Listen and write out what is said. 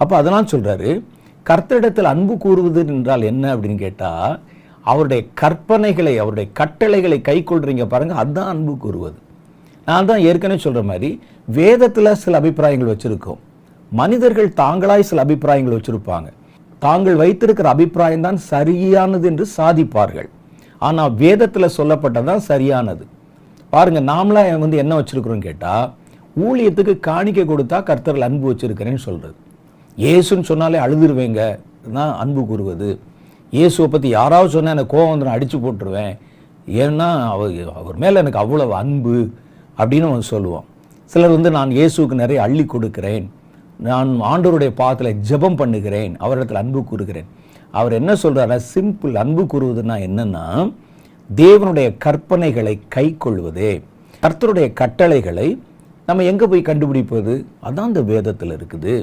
அப்போ அதெல்லாம் சொல்கிறாரு, கர்த்தரிடத்தில் அன்பு கூறுவது என்றால் என்ன அப்படின்னு கேட்டால், அவருடைய கற்பனைகளை, அவருடைய கட்டளைகளை கை கொள்றீங்க பாருங்கள், அதுதான் அன்பு கூறுவது. நான் தான் ஏற்கனவே சொல்கிற மாதிரி வேதத்தில் சில அபிப்பிராயங்கள் வச்சுருக்கோம். மனிதர்கள் தாங்களாய் சில அபிப்பிராயங்கள் வச்சுருப்பாங்க. தாங்கள் வைத்திருக்கிற அபிப்பிராயம் தான் சரியானது என்று சாதிப்பார்கள். ஆனால் வேதத்தில் சொல்லப்பட்டதான் சரியானது. பாருங்கள், நாமளாக என்ன வச்சுருக்கிறோன்னு கேட்டால், ஊழியத்துக்கு காணிக்கை கொடுத்தா கர்த்தரில் அன்பு வச்சுருக்கிறேன்னு சொல்கிறது. இயேசுன்னு சொன்னாலே அழுதுருவேங்க தான் அன்பு கூறுவது. இயேசுவை பற்றி யாராவது சொன்னால் எனக்கு கோவம் வந்து நான் அடித்து போட்டுருவேன், ஏன்னா அவர் மேலே எனக்கு அவ்வளவு அன்பு அப்படின்னு சொல்லுவோம். சிலர் நான் இயேசுவுக்கு நிறைய அள்ளி கொடுக்கிறேன், நான் ஆண்டவருடைய பாதத்தில் ஜெபம் பண்ணுகிறேன், அவரிடத்தில் அன்பு கூறுகிறேன். அவர் என்ன சொல்கிறாரா, சிம்பிள். அன்பு கூறுவதுன்னா என்னன்னா, தேவனுடைய கற்பனைகளை கை கொள்வதே. கர்த்தருடைய கட்டளைகளை நம்ம எங்கே போய் கண்டுபிடிப்பது? அதான் இந்த வேதத்தில் இருக்குது.